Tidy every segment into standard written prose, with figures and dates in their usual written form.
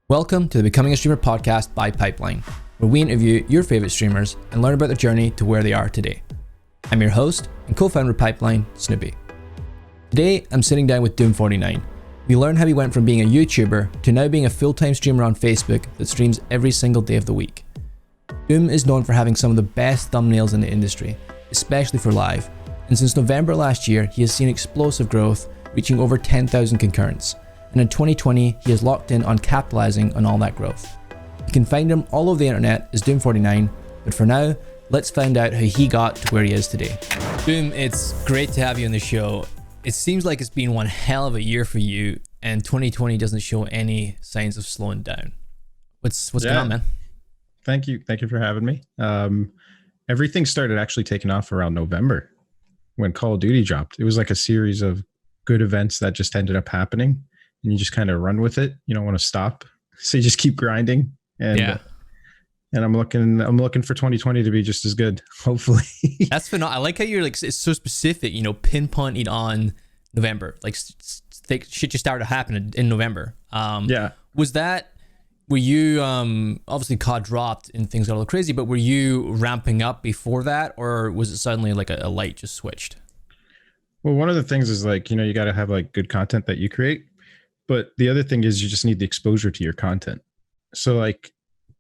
Welcome to the Becoming a Streamer podcast by Pipeline, where we interview your favorite streamers and learn about their journey to where they are today. I'm your host and co-founder of Pipeline, Snoopy. Today, I'm sitting down with Doom49. We learn how he went from being a YouTuber to now being a full-time streamer on Facebook that streams every single day of the week. Doom is known for having some of the best thumbnails in the industry, especially for live, and since November last year, he has seen explosive growth, reaching over 10,000 concurrents. And in 2020, he is locked in on capitalizing on all that growth. You can find him all over the internet as Doom49, but for now, let's find out how he got to where he is today. Doom, it's great to have you on the show. It seems like it's been one hell of a year for you, and 2020 doesn't show any signs of slowing down. What's going on, man? Thank you for having me. Everything started actually taking off around November when Call of Duty dropped. It was like a series of good events that just ended up happening. And you just kind of run with it. You don't want to stop, so you just keep grinding. And and I'm looking for 2020 to be just as good, hopefully. That's phenomenal. I like how you're like, it's so specific. You know, pinpointing on November. Like shit just started to happen in November. Were you obviously COD dropped and things got a little crazy, but were you ramping up before that, or was it suddenly like a light just switched? Well, one of the things is like, you got to have like good content that you create. But the other thing is you just need the exposure to your content. So like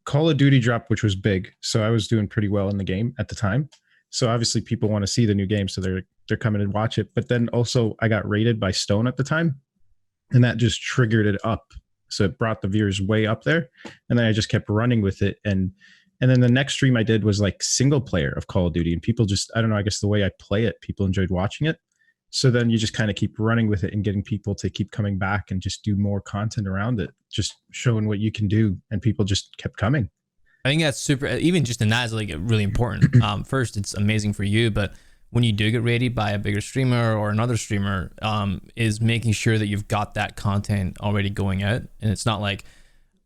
Call of Duty dropped, which was big. So I was doing pretty well in the game at the time. So obviously people want to see the new game. So they're coming and watch it. But then also I got rated by Stone at the time. And that just triggered it up. So it brought the viewers way up there. And then I just kept running with it. And then the next stream I did was like single player of Call of Duty. And people just, I don't know, I guess the way I play it, people enjoyed watching it. So then you just kind of keep running with it and getting people to keep coming back and just do more content around it, just showing what you can do. And people just kept coming. I think that's super, even just in that is like really important. First, it's amazing for you, but when you do get rated by a bigger streamer or another streamer, is making sure that you've got that content already going out. And it's not like,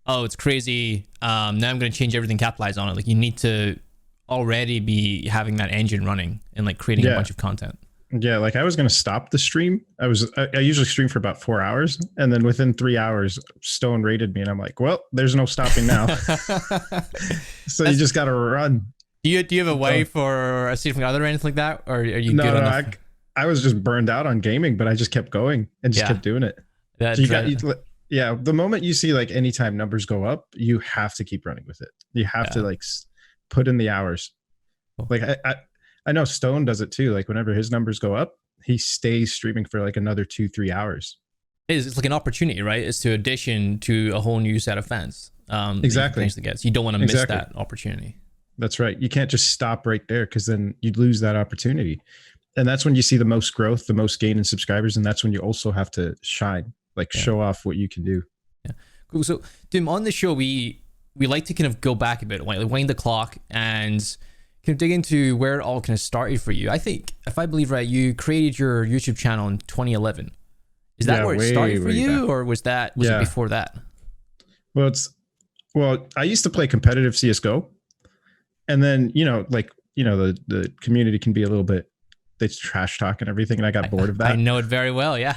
oh, it's crazy. Now I'm going to change everything, capitalize on it. Like you need to already be having that engine running and like creating a bunch of content. Yeah, like I was going to stop the stream. I usually stream for about 4 hours. And then within 3 hours, Stone rated me. And I'm like, well, there's no stopping now. So you just got to run. Do you have a wife or a significant other or anything like that? Or are you good enough? I was just burned out on gaming, but I just kept going and just kept doing it. The moment you see like anytime numbers go up, you have to keep running with it. You have to like put in the hours. Cool. Like I know Stone does it too. Like whenever his numbers go up, he stays streaming for like another 2-3 hours. It's like an opportunity, right? It's to audition to a whole new set of fans. Exactly. You don't want to miss that opportunity. That's right. You can't just stop right there because then you'd lose that opportunity. And that's when you see the most growth, the most gain in subscribers. And that's when you also have to shine, like show off what you can do. Yeah. Cool. So Doom, on the show, we like to kind of go back a bit, like wind the clock and can dig into where it all kind of started for you. I think, if I believe right, you created your YouTube channel in 2011. Is that where it started for you, back. Or was it before that? Well, I used to play competitive CSGO, and then the community can be a little bit, they trash talk and everything, and I got bored of that. I know it very well. Yeah.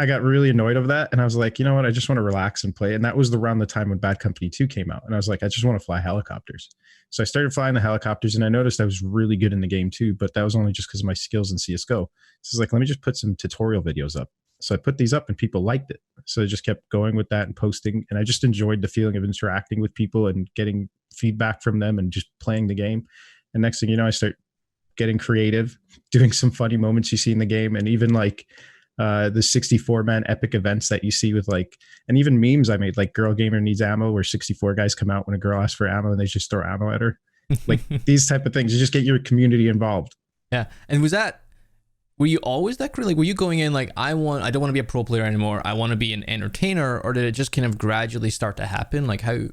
I got really annoyed of that, and I was like, you know what? I just want to relax and play. And that was around the time when Bad Company 2 came out, and I was like, I just want to fly helicopters. So I started flying the helicopters, and I noticed I was really good in the game too, but that was only just because of my skills in CSGO. So I was like, let me just put some tutorial videos up. So I put these up, and people liked it. So I just kept going with that and posting, and I just enjoyed the feeling of interacting with people and getting feedback from them and just playing the game. And next thing you know, I start getting creative, doing some funny moments you see in the game, and even like the 64-man epic events that you see with like, and even memes I made, like Girl Gamer Needs Ammo, where 64 guys come out when a girl asks for ammo and they just throw ammo at her. Like these type of things, you just get your community involved. Yeah. And were you always that like, were you going in like, I don't want to be a pro player anymore, I want to be an entertainer, or did it just kind of gradually start to happen? Like how?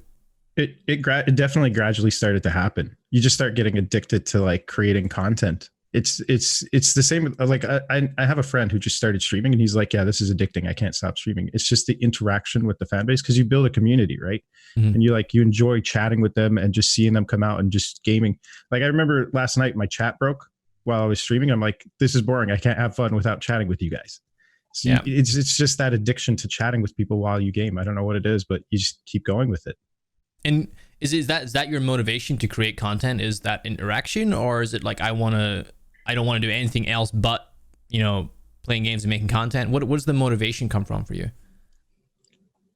It definitely gradually started to happen. You just start getting addicted to like creating content. It's the same. Like I have a friend who just started streaming, and he's like, yeah, this is addicting. I can't stop streaming. It's just the interaction with the fan base, because you build a community, right? Mm-hmm. And you enjoy chatting with them and just seeing them come out and just gaming. Like I remember last night, my chat broke while I was streaming. I'm like, this is boring. I can't have fun without chatting with you guys. So Yeah. it's just that addiction to chatting with people while you game. I don't know what it is, but you just keep going with it. And is that your motivation to create content? Is that interaction, or is it like I don't want to do anything else but, playing games and making content? What does the motivation come from for you?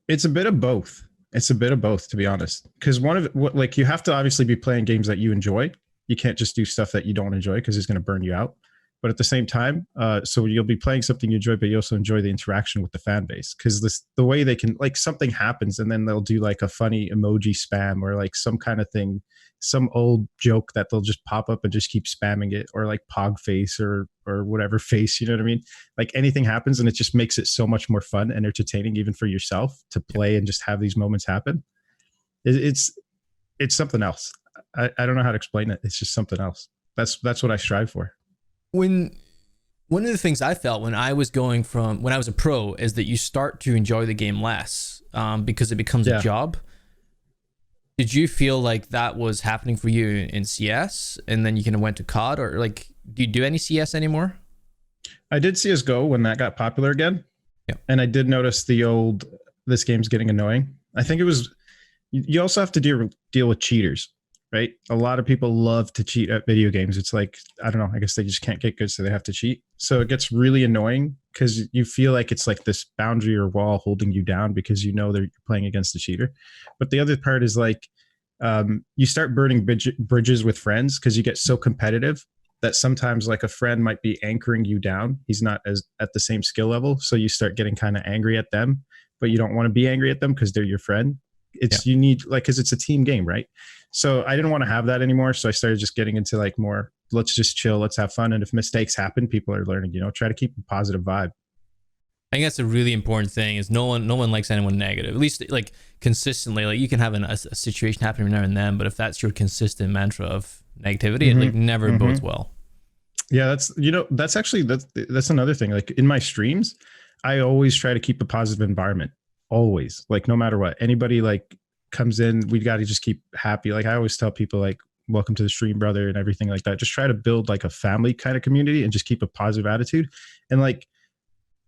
It's a bit of both. It's a bit of both, to be honest. Because like you have to obviously be playing games that you enjoy. You can't just do stuff that you don't enjoy because it's going to burn you out. But at the same time, so you'll be playing something you enjoy, but you also enjoy the interaction with the fan base, because the way they can, like, something happens and then they'll do like a funny emoji spam or like some kind of thing, some old joke that they'll just pop up and just keep spamming it, or like pog face or whatever face, you know what I mean? Like anything happens and it just makes it so much more fun and entertaining even for yourself to play and just have these moments happen. It's something else. I don't know how to explain it. It's just something else. That's what I strive for. When one of the things I felt when I was a pro is that you start to enjoy the game less, because it becomes a job. Did you feel like that was happening for you in CS, and then you kind of went to COD, or like, do you do any CS anymore? I did CSGO when that got popular again. Yeah. And I did notice this game's getting annoying. I think you also have to deal with cheaters, right? A lot of people love to cheat at video games. It's like, I don't know, I guess they just can't get good, so they have to cheat. So it gets really annoying because you feel like it's like this boundary or wall holding you down because they're playing against a cheater. But the other part is like, you start burning bridges with friends because you get so competitive that sometimes like a friend might be anchoring you down. He's not as at the same skill level. So you start getting kind of angry at them, but you don't want to be angry at them because they're your friend. You need, like, because it's a team game, right? So I didn't want to have that anymore. So I started just getting into like more, let's just chill, let's have fun. And if mistakes happen, people are learning, try to keep a positive vibe. I think that's a really important thing, is no one likes anyone negative, at least like consistently. Like you can have a situation happen every now and then, but if that's your consistent mantra of negativity, it like never bodes well. Yeah, that's actually, that's another thing. Like in my streams, I always try to keep a positive environment. Always, like no matter what, anybody like comes in, we got to just keep happy. Like I always tell people, like, welcome to the stream, brother, and everything like that. Just try to build like a family kind of community and just keep a positive attitude. And like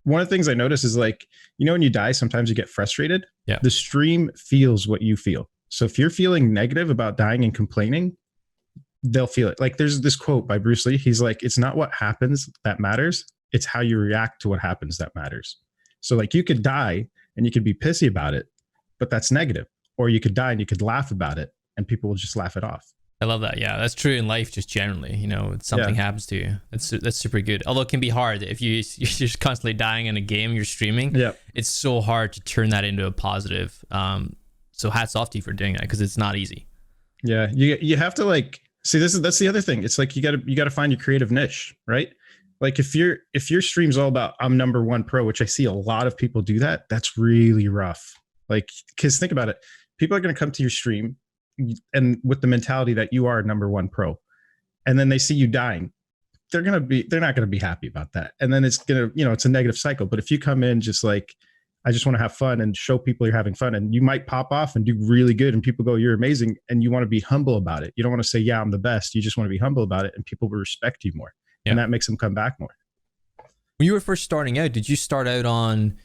one of the things I notice is like, when you die, sometimes you get frustrated. Yeah. The stream feels what you feel. So if you're feeling negative about dying and complaining, they'll feel it. Like there's this quote by Bruce Lee. He's like, it's not what happens that matters. It's how you react to what happens that matters. So like you could die and you could be pissy about it, but that's negative. Or you could die and you could laugh about it and people will just laugh it off. I love that. Yeah, that's true in life just generally. Something happens to you. That's super good. Although it can be hard if you're just constantly dying in a game you're streaming. Yeah, it's so hard to turn that into a positive. So hats off to you for doing that, because it's not easy. Yeah, you have to like see that's the other thing. It's like you gotta find your creative niche, right? Like if your stream's all about I'm number one pro, which I see a lot of people do that, that's really rough. Like, because think about it, people are going to come to your stream and with the mentality that you are number one pro, and then they see you dying, they're not going to be happy about that, and then it's gonna, it's a negative cycle. But if you come in just like, I just want to have fun and show people you're having fun, and you might pop off and do really good and people go, you're amazing, and you want to be humble about it. You don't want to say, yeah, I'm the best. You just want to be humble about it, and people will respect you more. Yeah. And that makes them come back more. When you were first starting out, did you start out on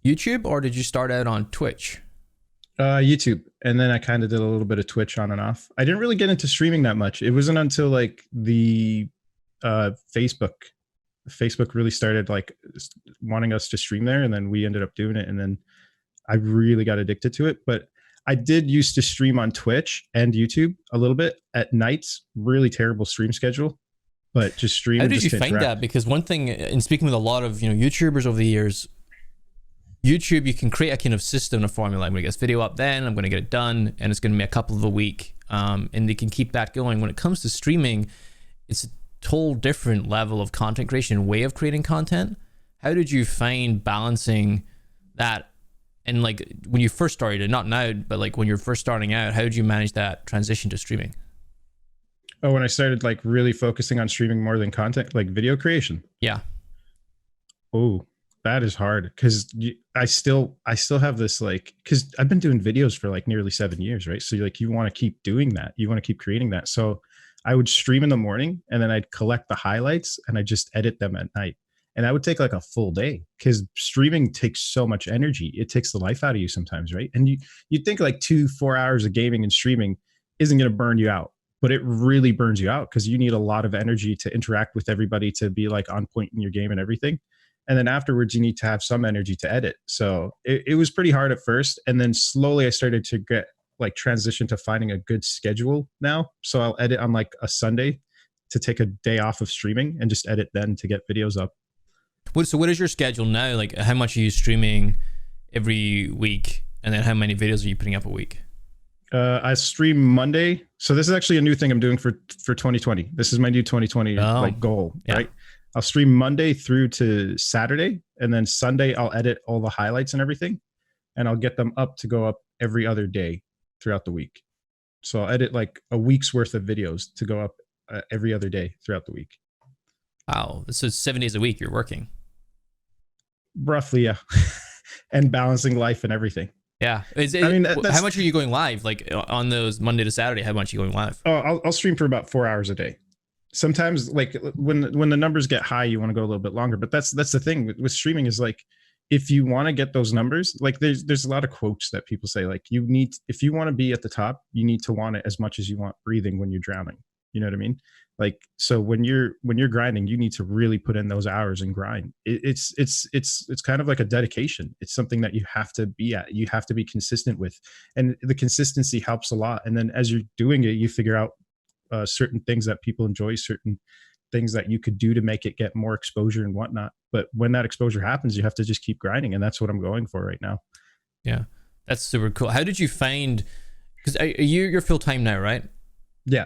YouTube or did you start out on Twitch? YouTube. And then I kind of did a little bit of Twitch on and off. I didn't really get into streaming that much. It wasn't until like the Facebook really started like wanting us to stream there. And then we ended up doing it. And then I really got addicted to it. But I did used to stream on Twitch and YouTube a little bit at nights. Really terrible stream schedule, but just stream. How did you find that? Because one thing, in speaking with a lot of YouTubers over the years, YouTube, you can create a kind of system, a formula. I'm going to get this video up then, I'm going to get it done, and it's going to be a couple of a week. And they can keep that going. When it comes to streaming, it's a total different level of content creation, way of creating content. How did you find balancing that? And like when you first started, not now, but like when you're first starting out, how did you manage that transition to streaming? Oh, when I started like really focusing on streaming more than content, like video creation. Yeah. Oh, that is hard, because I still have this, like, because I've been doing videos for like nearly 7 years, right? So like you want to keep doing that, you want to keep creating that. So I would stream in the morning and then I'd collect the highlights and I just edit them at night. And that would take like a full day because streaming takes so much energy. It takes the life out of you sometimes, right? And you'd think like 2-4 hours of gaming and streaming isn't going to burn you out, but it really burns you out because you need a lot of energy to interact with everybody, to be like on point in your game and everything. And then afterwards, you need to have some energy to edit. So it was pretty hard at first. And then slowly I started to get like transition to finding a good schedule now. So I'll edit on like a Sunday to take a day off of streaming and just edit then to get videos up. So what is your schedule now? Like how much are you streaming every week? And then how many videos are you putting up a week? I stream Monday. So this is actually a new thing I'm doing for 2020. This is my new 2020 like goal, right? I'll stream Monday through to Saturday, and then Sunday I'll edit all the highlights and everything, and I'll get them up to go up every other day throughout the week. So I'll edit like a week's worth of videos to go up every other day throughout the week. Wow. So 7 days a week you're working. Roughly, yeah. And balancing life and everything. Yeah. How much are you going live? Like on those Monday to Saturday, how much are you going live? Oh, I'll stream for about 4 hours a day. Sometimes like when the numbers get high, you want to go a little bit longer, but that's the thing with streaming is like, if you want to get those numbers, like there's a lot of quotes that people say, like if you want to be at the top, you need to want it as much as you want breathing when you're drowning. You know what I mean? Like, so when you're grinding, you need to really put in those hours and grind. It's kind of like a dedication. It's something that you have to be at. You have to be consistent with, and the consistency helps a lot. And then as you're doing it, you figure out certain things that people enjoy, certain things that you could do to make it get more exposure and whatnot. But when that exposure happens, you have to just keep grinding, and that's what I'm going for right now. Yeah, that's super cool. How did you find? Because you're full time now, right? Yeah.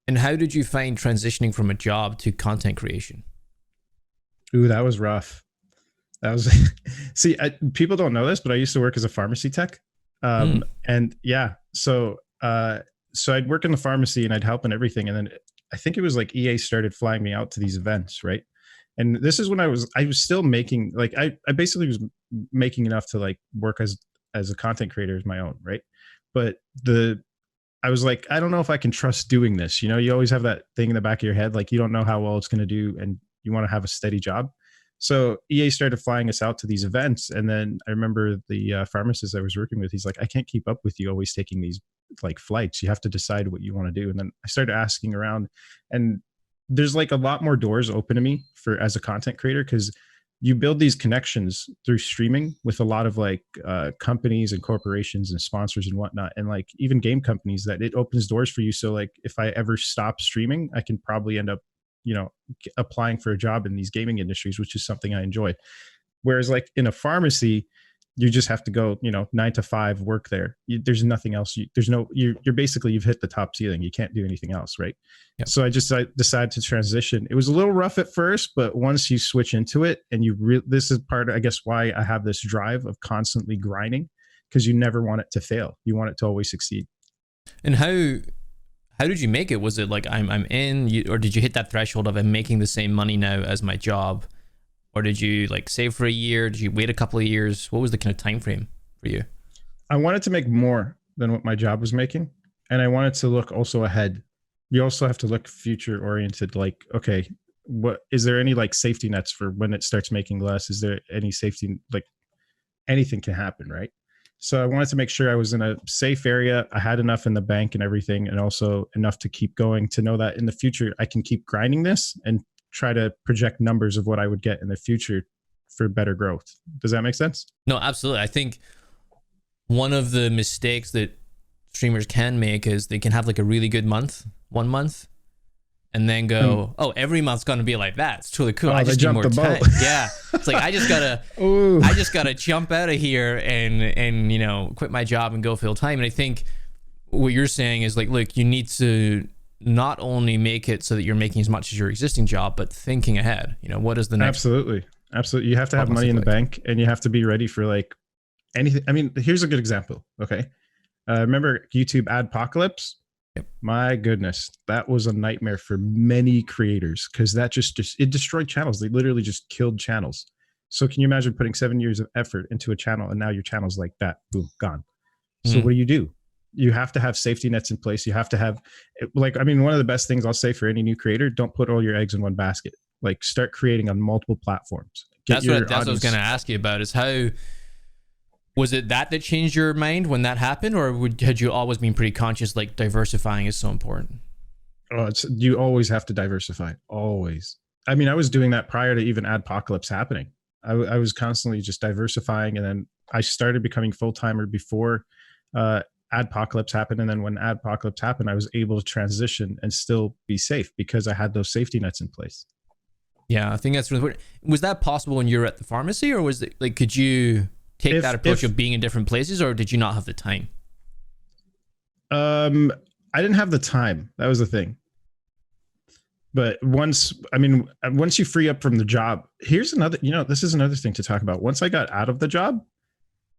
And how did you find transitioning from a job to content creation? Ooh, that was rough. That was see, people don't know this, but I used to work as a pharmacy tech, and yeah, so I'd work in the pharmacy and I'd help and everything, and then I think it was like EA started flying me out to these events, right? And this is when I was still making, like, I basically was making enough to like work as a content creator as my own, right? But I was like, I don't know if I can trust doing this. You know, you always have that thing in the back of your head, like you don't know how well it's going to do and you want to have a steady job. So EA started flying us out to these events. And then I remember the pharmacist I was working with, he's like, I can't keep up with you always taking these like flights. You have to decide what you want to do. And then I started asking around, and there's like a lot more doors open to me as a content creator, because you build these connections through streaming with a lot of like companies and corporations and sponsors and whatnot, and like even game companies, that it opens doors for you. So like if I ever stop streaming, I can probably end up, you know, applying for a job in these gaming industries, which is something I enjoy. Whereas like in a pharmacy, you just have to go, you know, 9 to 5, work there. There's nothing else. You're basically, you've hit the top ceiling. You can't do anything else, right? Yep. So I decided to transition. It was a little rough at first, but once you switch into it, and this is part of, I guess, why I have this drive of constantly grinding, because you never want it to fail. You want it to always succeed. And how did you make it? Was it like I'm in, or did you hit that threshold of I'm making the same money now as my job? Or did you like save for a year? Did you wait a couple of years? What was the kind of time frame for you? I wanted to make more than what my job was making. And I wanted to look also ahead. You also have to look future oriented. Like, okay, is there any like safety nets for when it starts making less? Is there any safety, like anything can happen, right? So I wanted to make sure I was in a safe area. I had enough in the bank and everything, and also enough to keep going, to know that in the future I can keep grinding this and try to project numbers of what I would get in the future for better growth. Does that make sense? No, absolutely. I think one of the mistakes that streamers can make is they can have like a really good month, 1 month, and then go, oh, every month's going to be like that. It's totally cool. I just need more time. Yeah. It's like, I just gotta jump out of here and, you know, quit my job and go full time. And I think what you're saying is like, look, you need to not only make it so that you're making as much as your existing job, but thinking ahead. You know, what is the next? Absolutely. You have to have money in the bank, and you have to be ready for like anything. I mean, here's a good example. Okay. Remember YouTube Adpocalypse? Yep. My goodness, that was a nightmare for many creators, because that it destroyed channels. They literally just killed channels. So can you imagine putting 7 years of effort into a channel, and now your channel's like that, boom, gone. So what do? You have to have safety nets in place. You have to have, like, I mean, one of the best things I'll say for any new creator, don't put all your eggs in one basket. Like start creating on multiple platforms. That's what I was going to ask you about, is how was it that changed your mind when that happened, or had you always been pretty conscious like diversifying is so important? Oh, you always have to diversify. Always. I mean, I was doing that prior to even Adpocalypse happening. I was constantly just diversifying, and then I started becoming full-timer before Adpocalypse happened. And then when Adpocalypse happened, I was able to transition and still be safe because I had those safety nets in place. Yeah, I think that's really, was that possible when you were at the pharmacy, or was it like, could you take that approach of being in different places, or did you not have the time? I didn't have the time. That was the thing. But once you free up from the job, here's another, this is another thing to talk about. Once I got out of the job,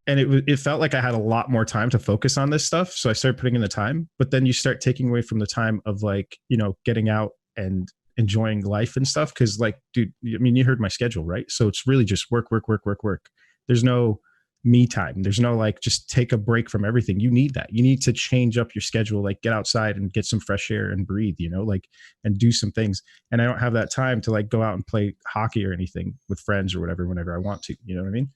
and it felt like I had a lot more time to focus on this stuff. So I started putting in the time, but then you start taking away from the time of like, getting out and enjoying life and stuff. Cause like, dude, I mean, you heard my schedule, right? So it's really just work, work, work, work, work. There's no me time. There's no like, just take a break from everything. You need that. You need to change up your schedule, like get outside and get some fresh air and breathe, like, and do some things. And I don't have that time to like go out and play hockey or anything with friends or whatever, whenever I want to, you know what I mean?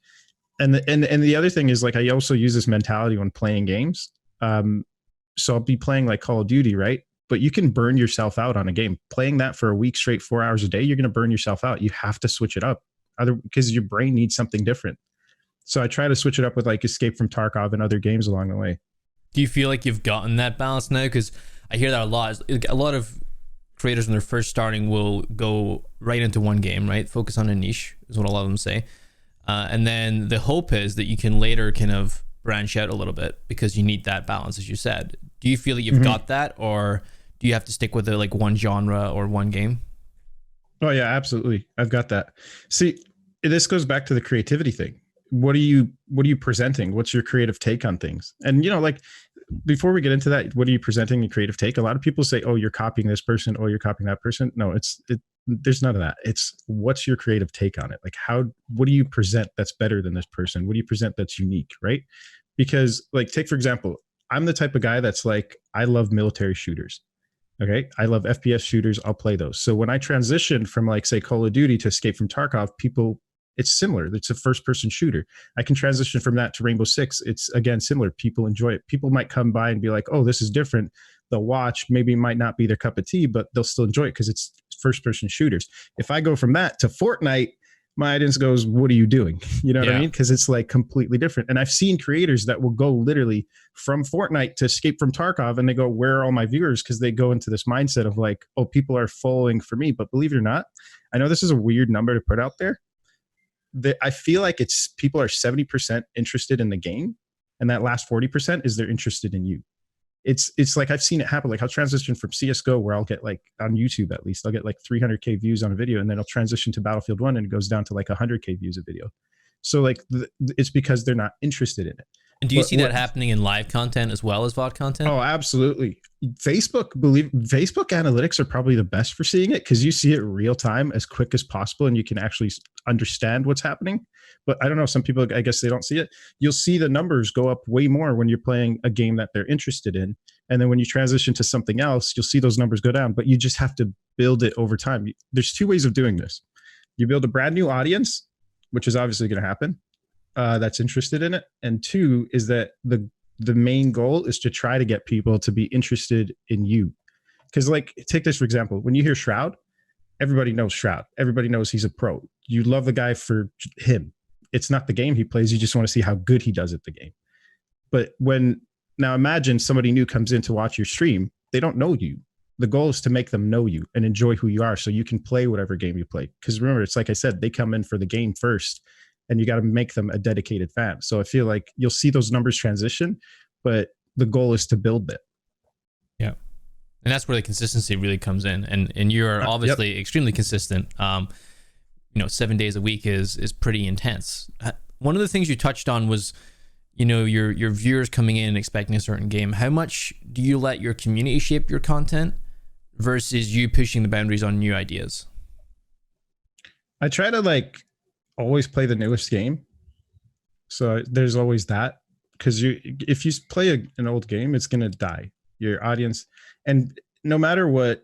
And the other thing is like, I also use this mentality when playing games. So I'll be playing like Call of Duty, right? But you can burn yourself out on a game. Playing that for a week straight, 4 hours a day, you're going to burn yourself out. You have to switch it up, because your brain needs something different. So I try to switch it up with like Escape from Tarkov and other games along the way. Do you feel like you've gotten that balance now? Because I hear that a lot. A lot of creators when they're first starting will go right into one game, right? Focus on a niche is what a lot of them say. And then the hope is that you can later kind of branch out a little bit because you need that balance, as you said. Do you feel that you've got that, or do you have to stick with it like one genre or one game? Oh yeah, absolutely. I've got that. See, this goes back to the creativity thing. What are you presenting? What's your creative take on things? And like before we get into that, what are you presenting in creative take? A lot of people say, oh, you're copying this person, or you're copying that person. No, there's none of that. It's what's your creative take on it? Like what do you present that's better than this person? What do you present that's unique, right? Because like, take for example, I'm the type of guy that's like, I love military shooters. Okay. I love FPS shooters. I'll play those. So when I transitioned from like, say, Call of Duty to Escape from Tarkov, it's similar. It's a first person shooter. I can transition from that to Rainbow Six. It's again, similar. People enjoy it. People might come by and be like, oh, this is different. They'll watch, maybe it might not be their cup of tea, but they'll still enjoy it because it's first person shooters. If I go from that to Fortnite, my audience goes, what are you doing? You know what I mean? Because it's like completely different. And I've seen creators that will go literally from Fortnite to Escape from Tarkov, and they go, where are all my viewers? Because they go into this mindset of like, oh, people are following for me. But believe it or not, I know this is a weird number to put out there. I feel like people are 70% interested in the game, and that last 40% is they're interested in you. It's like I've seen it happen. Like I'll transition from CSGO, where I'll get like on YouTube, at least I'll get like 300K views on a video, and then I'll transition to Battlefield 1 and it goes down to like 100K views a video. So like it's because they're not interested in it. And do you see that happening in live content as well as VOD content? Oh, absolutely. Facebook analytics are probably the best for seeing it, because you see it real time as quick as possible, and you can actually understand what's happening. But I don't know, some people, I guess they don't see it. You'll see the numbers go up way more when you're playing a game that they're interested in. And then when you transition to something else, you'll see those numbers go down, but you just have to build it over time. There's two ways of doing this. You build a brand new audience, which is obviously going to happen, that's interested in it. And two is that the main goal is to try to get people to be interested in you. Because like, take this for example, when you hear Shroud, everybody knows Shroud. Everybody knows he's a pro. You love the guy for him. It's not the game he plays. You just want to see how good he does at the game. But now imagine somebody new comes in to watch your stream. They don't know you. The goal is to make them know you and enjoy who you are, so you can play whatever game you play. Because remember, it's like I said, they come in for the game first, and you got to make them a dedicated fan. So I feel like you'll see those numbers transition, but the goal is to build it. Yeah. And that's where the consistency really comes in. And you're obviously extremely consistent. 7 days a week is pretty intense. One of the things you touched on was, your viewers coming in and expecting a certain game. How much do you let your community shape your content versus you pushing the boundaries on new ideas? I try to always play the newest game. So there's always that, because if you play an old game, it's going to die. Your audience, and no matter what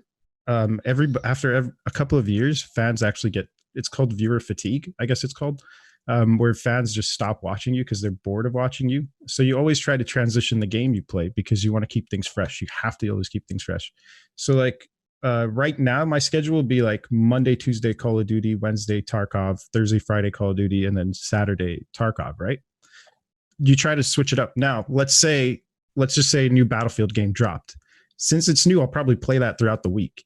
A couple of years, fans actually get, it's called viewer fatigue, I guess it's called, where fans just stop watching you because they're bored of watching you. So you always try to transition the game you play because you want to keep things fresh. You have to always keep things fresh. So like right now, my schedule will be like Monday, Tuesday, Call of Duty, Wednesday, Tarkov, Thursday, Friday, Call of Duty, and then Saturday, Tarkov, right? You try to switch it up. Now, let's just say a new Battlefield game dropped. Since it's new, I'll probably play that throughout the week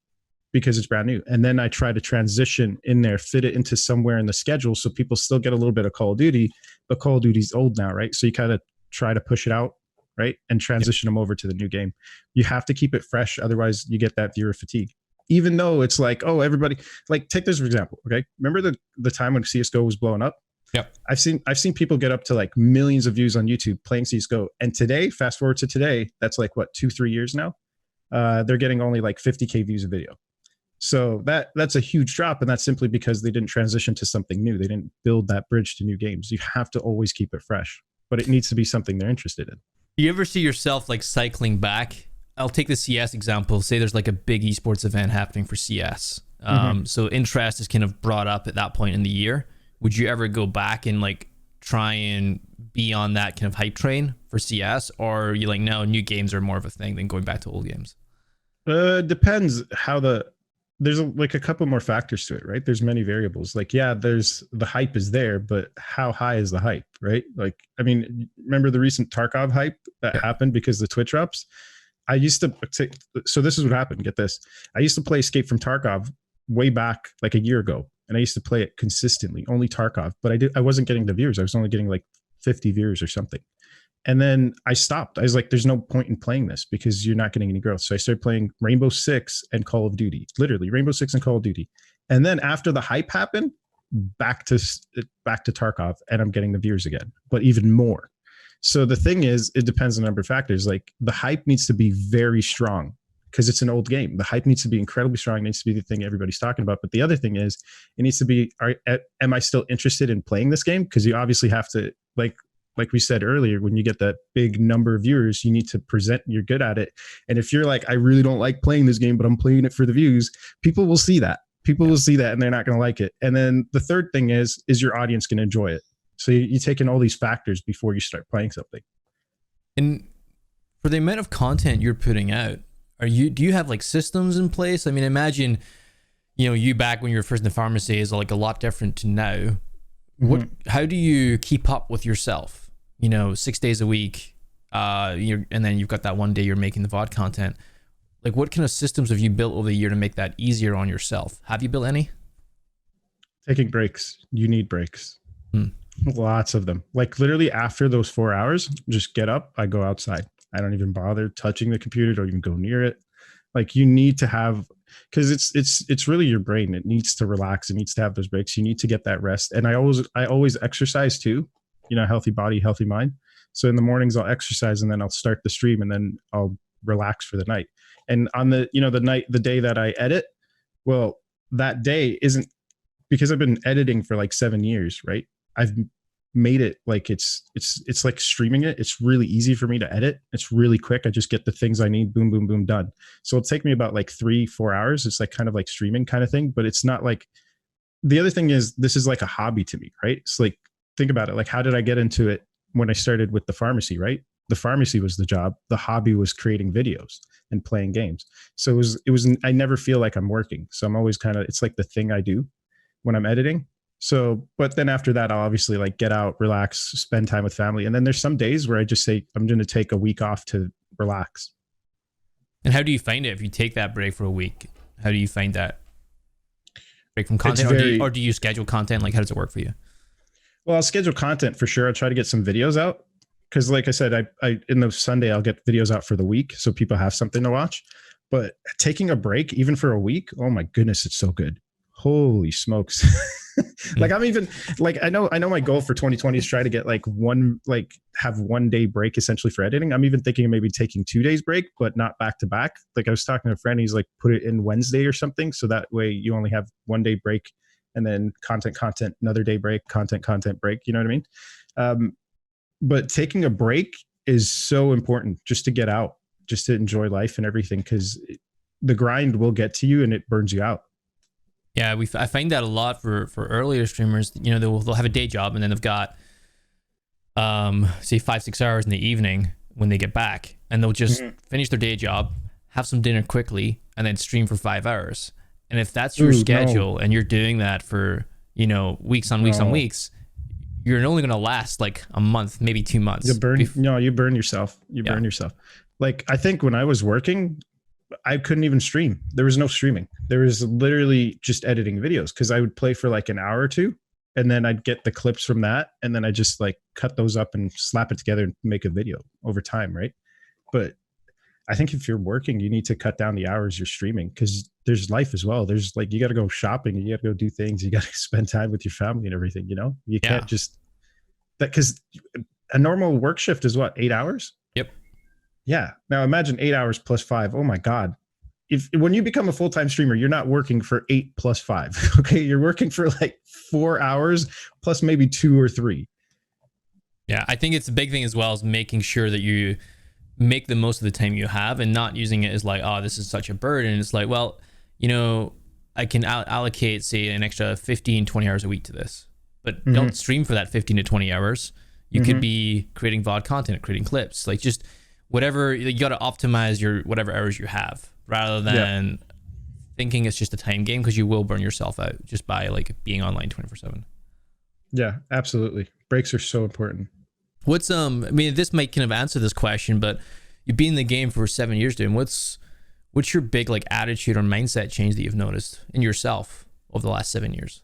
because it's brand new. And then I try to transition in there, fit it into somewhere in the schedule so people still get a little bit of Call of Duty, but Call of Duty's old now, right? So you kind of try to push it out, right? And transition them over to the new game. You have to keep it fresh. Otherwise, you get that viewer fatigue. Even though it's like, oh, everybody, like take this for example, okay? Remember the time when CSGO was blowing up? Yep. I've seen people get up to like millions of views on YouTube playing CSGO. And today, fast forward to today, that's like what, 2-3 years now? They're getting only like 50K views a video. So that's a huge drop, and that's simply because they didn't transition to something new. They didn't build that bridge to new games. You have to always keep it fresh, but it needs to be something they're interested in. Do you ever see yourself like cycling back? I'll take the CS example. Say there's like a big esports event happening for CS. So interest is kind of brought up at that point in the year. Would you ever go back and like try and be on that kind of hype train for CS, or are you like, no, new games are more of a thing than going back to old games? Depends how there's like a couple more factors to it, right? There's many variables. Like, yeah, there's the hype is there, but how high is the hype, right? Like, I mean, remember the recent Tarkov hype that happened because the Twitch drops? I used to take, so this is what happened. Get this. I used to play Escape from Tarkov way back like a year ago. And I used to play it consistently, only Tarkov, but I wasn't getting the viewers. I was only getting like 50 viewers or something. And then I stopped. I was like, there's no point in playing this because you're not getting any growth. So I started playing Rainbow Six and Call of Duty, literally Rainbow Six and Call of Duty. And then after the hype happened, back to Tarkov, and I'm getting the viewers again, but even more. So the thing is, it depends on a number of factors. Like the hype needs to be very strong because it's an old game. The hype needs to be incredibly strong. It needs to be the thing everybody's talking about. But the other thing is, it needs to be, am I still interested in playing this game? Because you obviously have to, like we said earlier, when you get that big number of viewers, you need to present you're good at it. And if you're like, I really don't like playing this game, but I'm playing it for the views, people will see that. People will see that and they're not going to like it. And then the third thing is your audience going to enjoy it? So you take in all these factors before you start playing something. And for the amount of content you're putting out, do you have like systems in place? I mean, imagine, you back when you were first in the pharmacy is like a lot different to now. How do you keep up with yourself? 6 days a week, and then you've got that one day you're making the VOD content. Like, what kind of systems have you built over the year to make that easier on yourself? Have you built any? Taking breaks. You need breaks. Lots of them. Like literally after those 4 hours, just get up. I go outside. I don't even bother touching the computer. Don't even go near it. Like you need to have, because it's really your brain. It needs to relax. It needs to have those breaks. You need to get that rest. And I always exercise too. Healthy body, healthy mind. So in the mornings I'll exercise and then I'll start the stream and then I'll relax for the night. And on the day that I edit, well, that day isn't, because I've been editing for like 7 years, right? I've made it like it's like streaming it. It's really easy for me to edit. It's really quick. I just get the things I need, boom, boom, boom, done. So it'll take me about like 3-4 hours. It's like kind of like streaming kind of thing, but it's not like, the other thing is this is like a hobby to me, right? It's like, think about it. Like, how did I get into it when I started with the pharmacy, right? The pharmacy was the job. The hobby was creating videos and playing games. So it was, I never feel like I'm working. So I'm always it's like the thing I do when I'm editing. So, but then after that, I'll obviously like get out, relax, spend time with family. And then there's some days where I just say, I'm going to take a week off to relax. And how do you find it? If you take that break for a week, how do you find that break from content, or do you schedule content? Like, how does it work for you? Well, I'll schedule content for sure. I'll try to get some videos out because, like I said, I in the Sunday I'll get videos out for the week so people have something to watch. But taking a break, even for a week, oh my goodness, it's so good. Holy smokes! Like I'm even like I know my goal for 2020 is try to get have 1 day break essentially for editing. I'm even thinking of maybe taking 2 days break, but not back to back. Like I was talking to a friend, he's like put it in Wednesday or something, so that way you only have 1 day break. And then content, another day break, content break. You know what I mean? But taking a break is so important just to get out, just to enjoy life and everything. Because the grind will get to you and it burns you out. Yeah, I find that a lot for earlier streamers. You know, they'll have a day job and then they've got say 5-6 hours in the evening when they get back, and they'll just finish their day job, have some dinner quickly, and then stream for 5 hours. And if that's your schedule and you're doing that for, you know, weeks on weeks on weeks, you're only going to last like a month, maybe 2 months. You burn yourself. Burn yourself. Like, I think when I was working, I couldn't even stream. There was no streaming. There was literally just editing videos, because I would play for like an hour or two, and then I'd get the clips from that, and then I just like cut those up and slap it together and make a video over time, right? But I think if you're working, you need to cut down the hours you're streaming, because there's life as well. There's like, you got to go shopping, you got to go do things, you got to spend time with your family and everything, you know? You can't just that, because a normal work shift is what, 8 hours? Yep. Yeah. Now imagine 8 hours plus 5. Oh my God. When you become a full-time streamer, you're not working for 8 plus 5. Okay. You're working for like 4 hours plus maybe 2 or 3. Yeah. I think it's a big thing as well, as making sure that you make the most of the time you have and not using it as like, oh, this is such a burden. It's like, well, you know, I can allocate, say, an extra 15, 20 hours a week to this, but don't stream for that 15 to 20 hours. You could be creating VOD content, creating clips, like just whatever. You got to optimize your whatever hours you have, rather than thinking it's just a time game, because you will burn yourself out just by like being online 24/7. Yeah, absolutely. Breaks are so important. What's I mean, this might kind of answer this question, but you've been in the game for 7 years, dude. What's your big like attitude or mindset change that you've noticed in yourself over the last 7 years?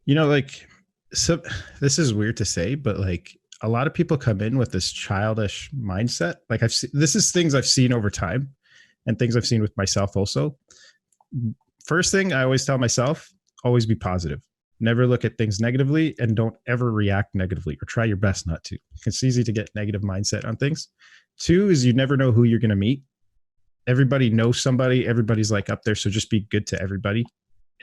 You know, like, so this is weird to say, but like a lot of people come in with this childish mindset. Like this is things I've seen over time, and things I've seen with myself also. First thing I always tell myself, always be positive. Never look at things negatively, and don't ever react negatively, or try your best not to. It's easy to get negative mindset on things. 2 is you never know who you're going to meet. Everybody knows somebody. Everybody's like up there. So just be good to everybody.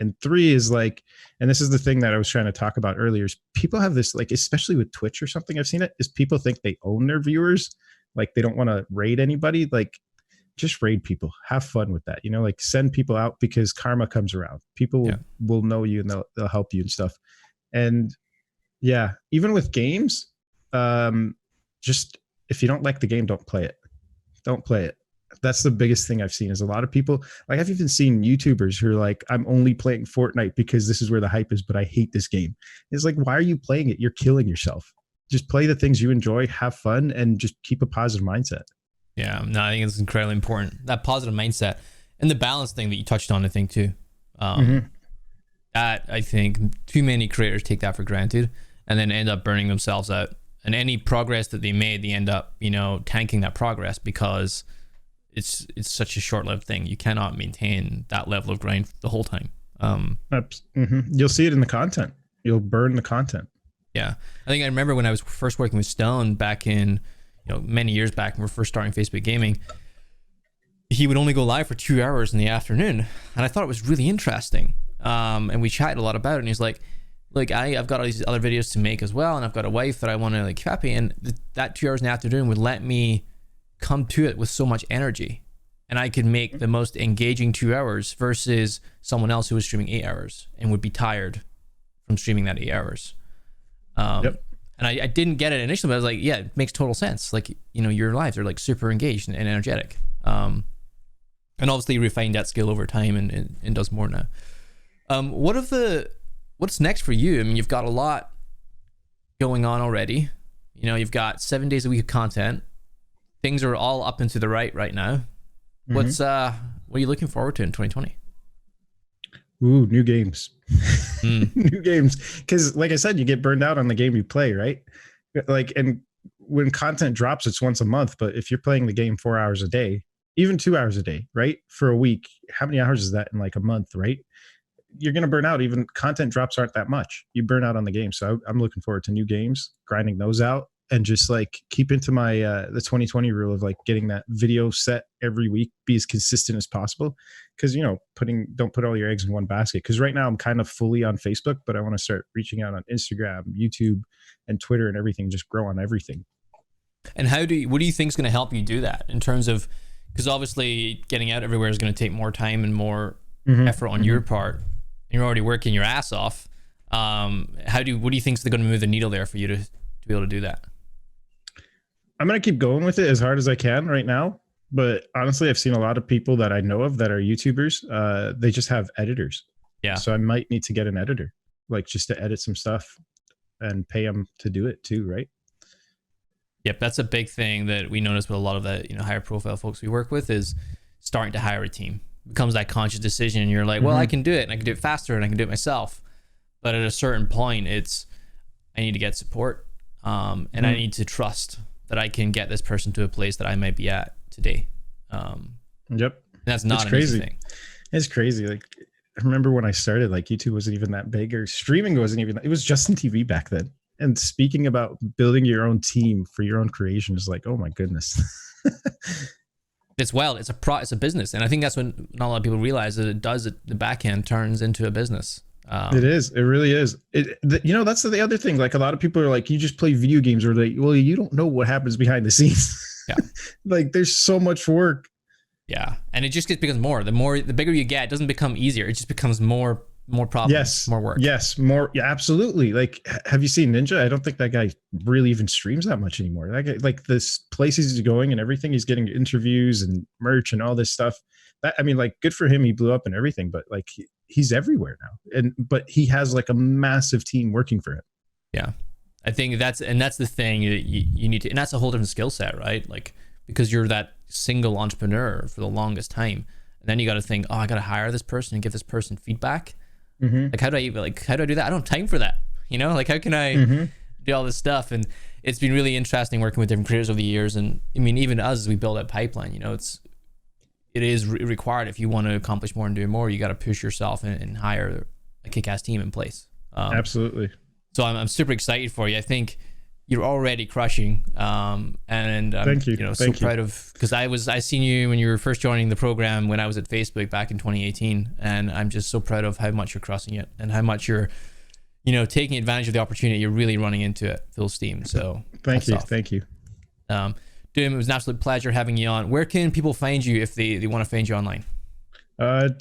And 3 is like, and this is the thing that I was trying to talk about earlier, is people have this, like, especially with Twitch or something, I've seen it, is people think they own their viewers. Like they don't want to raid anybody. Like, just raid people, have fun with that, you know, like send people out, because karma comes around. People will know you, and they'll help you and stuff. And yeah, even with games, just if you don't like the game, don't play it. That's the biggest thing I've seen, is a lot of people, like I've even seen YouTubers who are like, I'm only playing Fortnite because this is where the hype is, but I hate this game. It's like, why are you playing it? You're killing yourself. Just play the things you enjoy, have fun, and just keep a positive mindset. Yeah, no, I think it's incredibly important, that positive mindset, and the balance thing that you touched on, I think too. That I think too many creators take that for granted, and then end up burning themselves out. And any progress that they made, they end up, you know, tanking that progress, because it's such a short-lived thing. You cannot maintain that level of grind the whole time. You'll see it in the content. You'll burn the content. Yeah, I think I remember when I was first working with Stone back in, you know, many years back when we were first starting Facebook Gaming, he would only go live for 2 hours in the afternoon, and I thought it was really interesting. And we chatted a lot about it, and he's like, I've got all these other videos to make as well, and I've got a wife that I want to like happy, and that 2 hours in the afternoon would let me come to it with so much energy, and I could make the most engaging 2 hours versus someone else who was streaming 8 hours and would be tired from streaming that 8 hours. And I didn't get it initially, but I was like, yeah, it makes total sense. Like, you know, your lives are like super engaged and energetic. And obviously you refined that skill over time and does more now. What's next for you? I mean, you've got a lot going on already. You know, you've got 7 days a week of content. Things are all up and to the right now. What are you looking forward to in 2020? Ooh, new games. New games. Because like I said, you get burned out on the game you play, right? Like, and when content drops, it's once a month. But if you're playing the game 4 hours a day, even 2 hours a day, right? For a week, how many hours is that in like a month, right? You're going to burn out. Even content drops aren't that much. You burn out on the game. So I'm looking forward to new games, grinding those out, and just like keep into my the 2020 rule of like getting that video set every week, be as consistent as possible. Because, you know, don't put all your eggs in one basket. Because right now I'm kind of fully on Facebook, but I want to start reaching out on Instagram, YouTube, and Twitter and everything. Just grow on everything. And what do you think is going to help you do that in terms of because obviously getting out everywhere is going to take more time and more Mhm. effort on your part. You're already working your ass off. What do you think is going to move the needle there for you to be able to do that? I'm going to keep going with it as hard as I can right now. But honestly, I've seen a lot of people that I know of that are YouTubers. They just have editors. Yeah. So I might need to get an editor, like just to edit some stuff and pay them to do it too, right? Yep, that's a big thing that we notice with a lot of the higher profile folks we work with is starting to hire a team. It becomes that conscious decision, and you're like, well, I can do it, and I can do it faster, and I can do it myself. But at a certain point, I need to get support, and I need to trust that I can get this person to a place that I might be at today. Yep, that's not an easy thing. It's crazy. Like, I remember when I started, like YouTube wasn't even that big, or streaming wasn't even. It was Justin TV back then. And speaking about building your own team for your own creation is like, oh my goodness. It's wild. It's a business, and I think that's when not a lot of people realize that the back end turns into a business. It is. It really is. That's the other thing. Like, a lot of people are like, you just play video games, or like, well, you don't know what happens behind the scenes. Yeah. Like, there's so much work. Yeah, and it just becomes more. The bigger you get, it doesn't become easier. It just becomes more problems. Yes, more work. Yes, more. Yeah, absolutely. Like, have you seen Ninja? I don't think that guy really even streams that much anymore. That guy, like, this places he's going and everything, he's getting interviews and merch and all this stuff. That, I mean, like, good for him. He blew up and everything, but like, he's everywhere now. But he has like a massive team working for him. Yeah, I think that's the thing you need to, and that's a whole different skill set, right? Like, because you're that single entrepreneur for the longest time, and then you got to think, oh, I got to hire this person and give this person feedback. Like, how do I do that? I don't have time for that. Like, how can I do all this stuff? And it's been really interesting working with different creators over the years. And I mean, even us, as we build a pipeline, it is required. If you want to accomplish more and do more, you got to push yourself and hire a kick-ass team in place. Absolutely. So I'm super excited for you. I think you're already crushing, and I'm Thank you. So proud of, because I seen you when you were first joining the program when I was at Facebook back in 2018, and I'm just so proud of how much you're crushing it and how much you're taking advantage of the opportunity. You're really running into it full steam. So thank you. Doom, it was an absolute pleasure having you on. Where can people find you if they want to find you online? I'm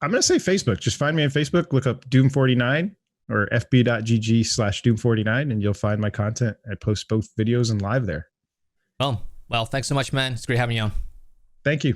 gonna say Facebook. Just find me on Facebook, look up Doom49 or fb.gg/Doom49, and you'll find my content. I post both videos and live there. Well, thanks so much, man. It's great having you on. Thank you.